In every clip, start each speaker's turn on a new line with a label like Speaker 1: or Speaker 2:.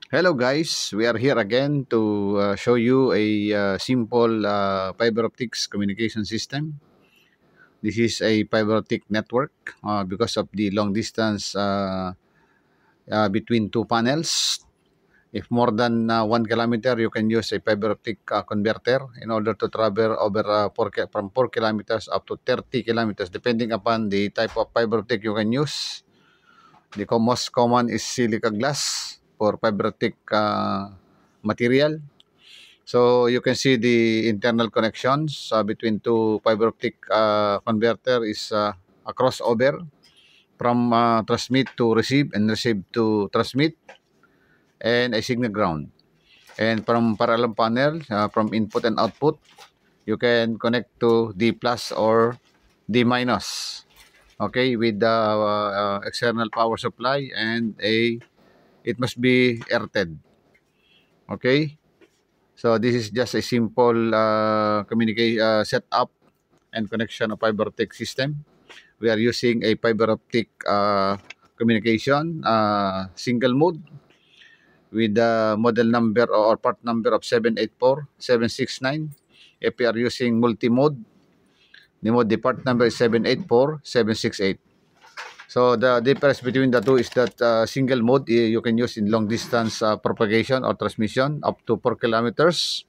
Speaker 1: Hello guys, we are here again to show you a simple fiber optics communication system. This is a fiber optic network because of the long distance between two panels. If more than 1 kilometer, you can use a fiber optic converter in order to travel over from 4 kilometers up to 30 kilometers, depending upon the type of fiber optic you can use. The most common is silica glass for fiber optic material. So you can see the internal connections between two fiber optic converter is a crossover from transmit to receive and receive to transmit, and a signal ground. And from parallel panel, from input and output, you can connect to D plus or D minus. Okay, with the external power supply, and it must be earthed. Okay, so this is just a simple communication setup and connection of fiber optic system. We are using a fiber optic communication single mode with the model number or part number of 784769. If we are using multi-mode, the part number is 784768. So the difference between the two is that single mode you can use in long distance propagation or transmission up to 4 kilometers,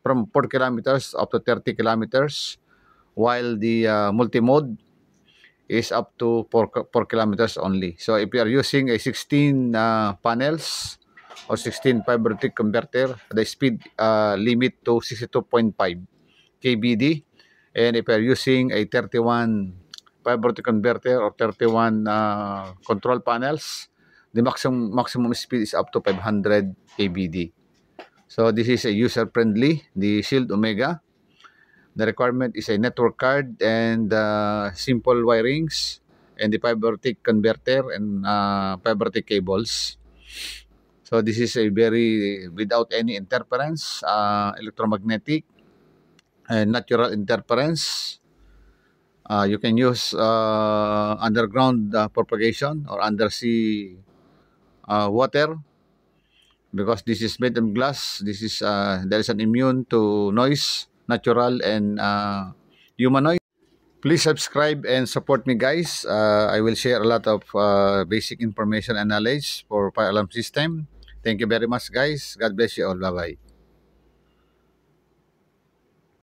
Speaker 1: from 4 kilometers up to 30 kilometers, while the multi-mode is up to 4 kilometers only. So if you are using a 16 panels or 16 fiber optic converter, the speed limit to 62.5 kbd. And if you are using a 31 fiber optic converter or 31 control panels, the maximum speed is up to 500 kbd. So this is a user-friendly, the Shield Omega. The requirement is a network card and simple wirings, and the fiber optic converter and fiber optic cables. So this is a very without any interference, electromagnetic and natural interference. You can use underground propagation or undersea water, because this is made of glass. This is there is an immune to noise, natural and humanoid. Please subscribe and support me, guys. I will share a lot of basic information and knowledge for fire alarm system. Thank you very much, guys. God bless you all. Bye bye.